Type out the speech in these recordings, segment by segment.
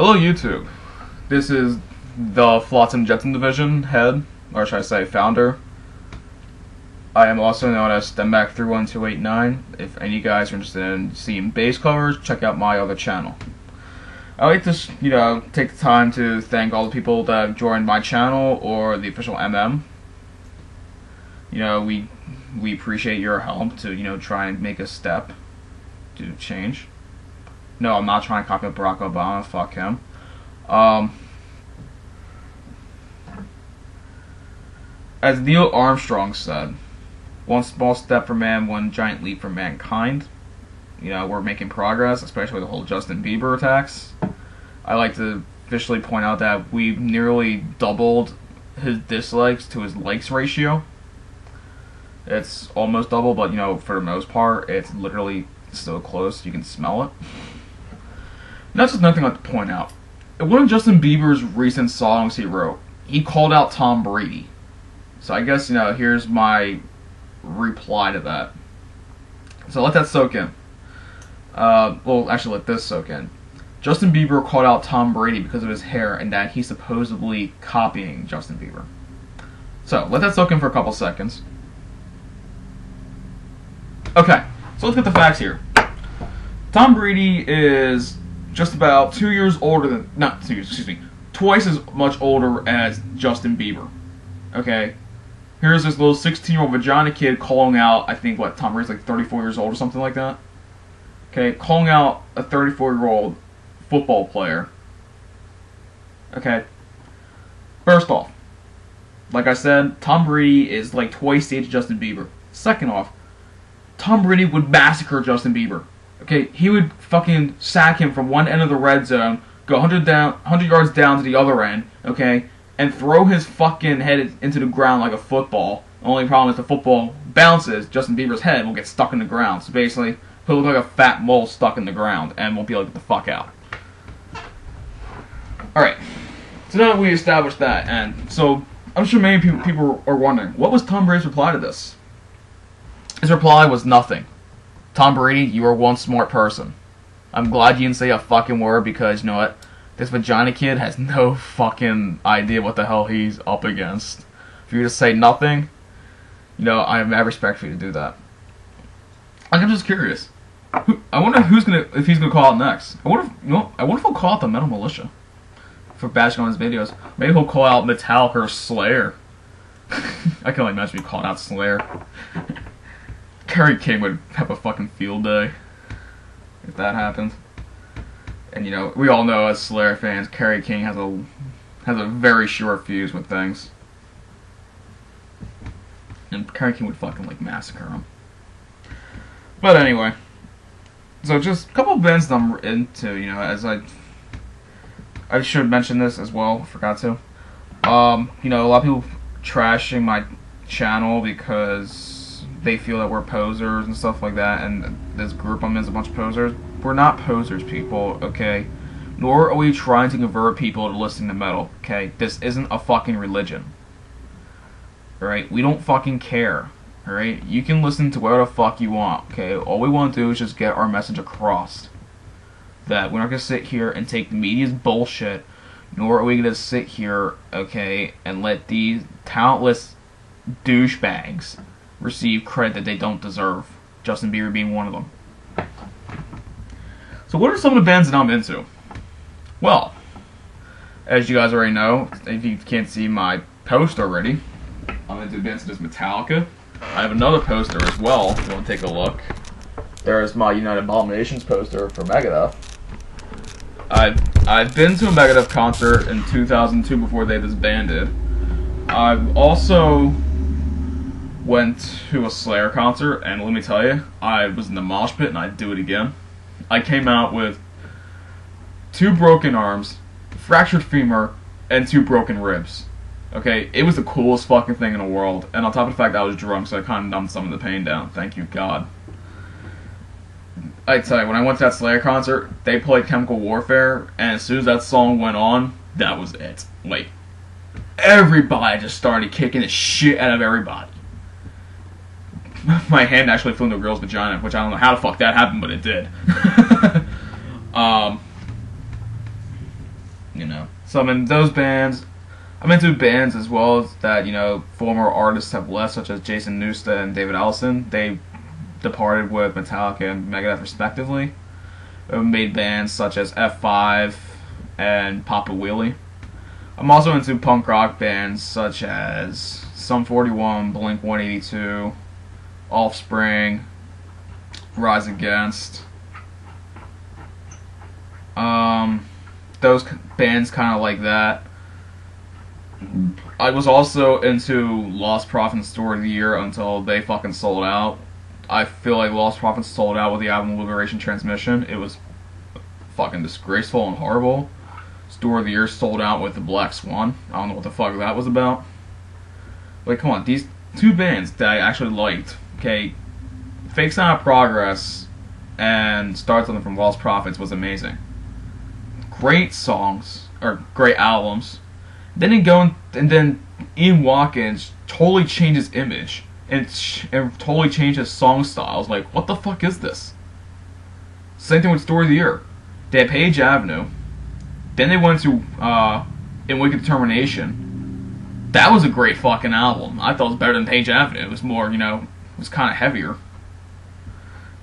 Hello YouTube, this is the Flotsam Jetsam Division head, or should I say founder. I am also known as StemBack31289. If any of you guys are interested in seeing base covers, check out my other channel. I like to, take the time to thank all the people that have joined my channel or the official MM. We appreciate your help to, try and make a step to change. No, I'm not trying to copy Barack Obama. Fuck him. As Neil Armstrong said, one small step for man, one giant leap for mankind. We're making progress, especially with the whole Justin Bieber attacks. I like to officially point out that we've nearly doubled his dislikes to his likes ratio. It's almost double, but for the most part, it's literally so close you can smell it. And that's just another thing I'd like to point out. In one of Justin Bieber's recent songs he wrote, he called out Tom Brady. So I guess, here's my reply to that. So let that soak in. Well, actually let this soak in. Justin Bieber called out Tom Brady because of his hair and that he's supposedly copying Justin Bieber. So let that soak in for a couple seconds. Okay, so let's get the facts here. Tom Brady is just about 2 years older than, not 2 years, excuse me, twice as much older as Justin Bieber. Okay? Here's this little 16-year-old vagina kid calling out, I think, Tom Brady's like 34 years old or something like that? Okay, calling out a 34-year-old football player. Okay? First off, like I said, Tom Brady is like twice the age of Justin Bieber. Second off, Tom Brady would massacre Justin Bieber. Okay, he would fucking sack him from one end of the red zone, go 100 yards down to the other end, okay, and throw his fucking head into the ground like a football. The only problem is the football bounces, Justin Bieber's head will get stuck in the ground. So basically, he'll look like a fat mole stuck in the ground and won't be able to get the fuck out. Alright, so now that we established that, and so I'm sure many people are wondering, what was Tom Brady's reply to this? His reply was nothing. Tom Brady, you are one smart person. I'm glad you didn't say a fucking word because, you know what? This vagina kid has no fucking idea what the hell he's up against. For you to say nothing, I have mad respect for you to do that. I'm just curious. I wonder if he's gonna call out next. I wonder if he'll call out the Metal Militia for bashing on his videos. Maybe he'll call out Metallica or Slayer. I can only imagine he calling out Slayer. Kerry King would have a fucking field day if that happened. And we all know as Slayer fans, Kerry King has a very short fuse with things. And Kerry King would fucking massacre him. But anyway, so just a couple of bands that I'm into, as I should mention this as well, forgot to. A lot of people trashing my channel because they feel that we're posers and stuff like that, and this group I'm in is a bunch of posers. We're not posers, people, okay? Nor are we trying to convert people to listening to metal, okay? This isn't a fucking religion. Alright? We don't fucking care. Alright? You can listen to whatever the fuck you want, okay? All we want to do is just get our message across. That we're not going to sit here and take the media's bullshit, nor are we going to sit here, okay, and let these talentless douchebags receive credit that they don't deserve. Justin Bieber being one of them. So what are some of the bands that I'm into? Well, as you guys already know, if you can't see my post already, I'm into bands such as Metallica. I have another poster as well, if you want to take a look. There's my United Abominations poster for Megadeth. I've been to a Megadeth concert in 2002 before they disbanded. I've also went to a Slayer concert, and let me tell you, I was in the mosh pit and I'd do it again. I came out with 2 broken arms, fractured femur, and 2 broken ribs. Okay, it was the coolest fucking thing in the world, and on top of the fact that I was drunk, so I kind of numbed some of the pain down. Thank you, God. I tell you, when I went to that Slayer concert, they played Chemical Warfare, and as soon as that song went on, that was it. Everybody just started kicking the shit out of everybody. My hand actually flew into a girl's vagina, which I don't know how the fuck that happened, but it did. So I'm in those bands. I'm into bands as well that, former artists have left, such as Jason Newsted and David Ellison. They departed with Metallica and Megadeth respectively. They made bands such as F5 and Papa Wheelie. I'm also into punk rock bands such as Sum 41, Blink 182, Offspring, Rise Against. Those bands kind of like that. I was also into Lost Prophets Story of the Year until they fucking sold out. I feel like Lost Prophets sold out with the album Liberation Transmission. It was fucking disgraceful and horrible. Story of the Year sold out with the Black Swan. I don't know what the fuck that was about. Like, come on, these two bands that I actually liked, okay, Fake Sign of Progress and Start Something from Lost Prophets was amazing. Great songs, or great albums. Then then Ian Watkins totally changed his image and totally changed his song styles. Like, what the fuck is this? Same thing with Story of the Year. They had Page Avenue. Then they went to In Wicked Determination. That was a great fucking album. I thought it was better than Page Avenue. It was more, it was kind of heavier.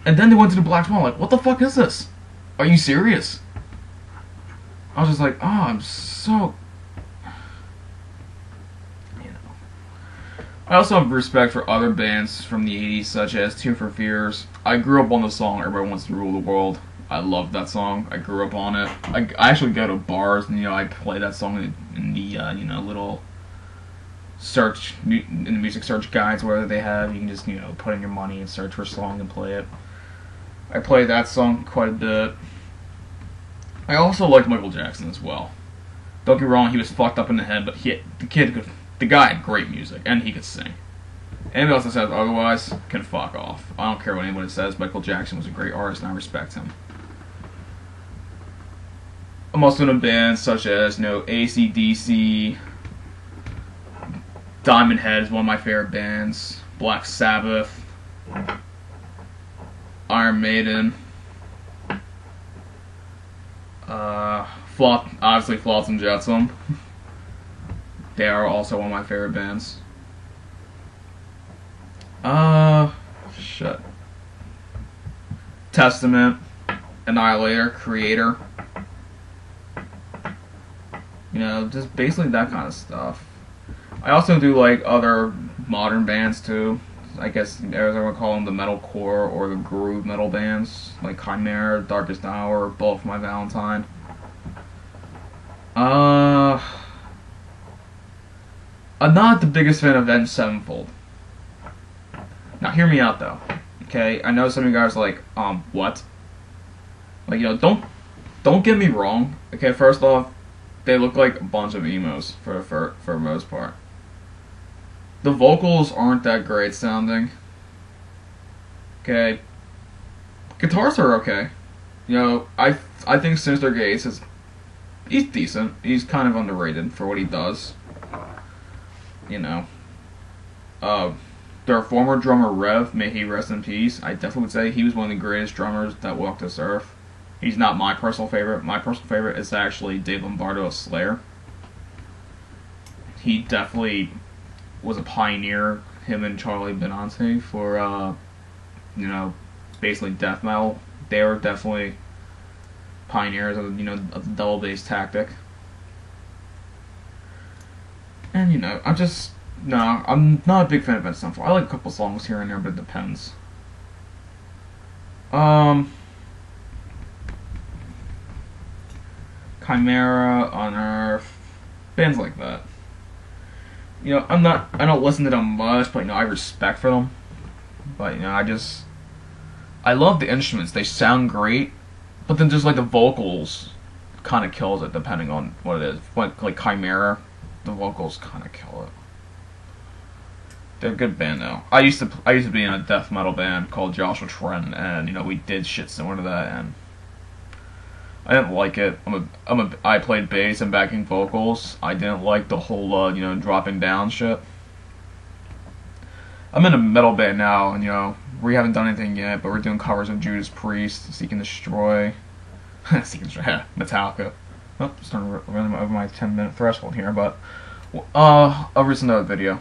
And then they went to the Black Swan. Like, what the fuck is this? Are you serious? I was just like, oh, I'm so... I also have respect for other bands from the 80s, such as Tear for Fears. I grew up on the song Everybody Wants to Rule the World. I love that song. I grew up on it. I actually go to bars and, I play that song in the, little search, in the music search guides where they have. You can just, put in your money and search for a song and play it. I play that song quite a bit. I also liked Michael Jackson as well. Don't get me wrong, he was fucked up in the head, but the guy had great music, and he could sing. Anybody else that says otherwise can fuck off. I don't care what anybody says. Michael Jackson was a great artist, and I respect him. I'm also in bands such as, AC/DC, Diamond Head is one of my favorite bands, Black Sabbath, Iron Maiden, obviously Flotsam Jetsam. They are also one of my favorite bands. Shit. Testament, Annihilator, Creator. Just basically that kind of stuff. I also do like other modern bands too. I guess as I would call them, the metalcore or the groove metal bands, like Chimera, Darkest Hour, Bullet for My Valentine. I'm not the biggest fan of Avenged Sevenfold. Now, hear me out though. Okay, I know some of you guys are like, what? Like, don't get me wrong. Okay, first off, they look like a bunch of emos for the most part. The vocals aren't that great sounding. Okay, guitars are okay. I think Sinister Gaze he's decent. He's kind of underrated for what he does. Their former drummer Rev, may he rest in peace. I definitely would say he was one of the greatest drummers that walked this earth. He's not my personal favorite. My personal favorite is actually Dave Lombardo of Slayer. He definitely was a pioneer, him and Charlie Benante, for, basically death metal. They were definitely pioneers of, of the double bass tactic. And, I'm not a big fan of Avenged Sevenfold. I like a couple songs here and there, but it depends. Chimera, Unearth, bands like that. I don't listen to them much, but I respect for them. But I love the instruments. They sound great, but then just like the vocals kind of kills it depending on what it is. Like Chimera, the vocals kind of kill it. They're a good band though. I used to be in a death metal band called Joshua Trent, and we did shit similar to that, and I didn't like it. I played bass and backing vocals. I didn't like the whole dropping down shit. I'm in a metal band now, and we haven't done anything yet, but we're doing covers of Judas Priest, Seek and Destroy, Metallica. Oh, starting running over my 10-minute threshold here, but I'll reach another video.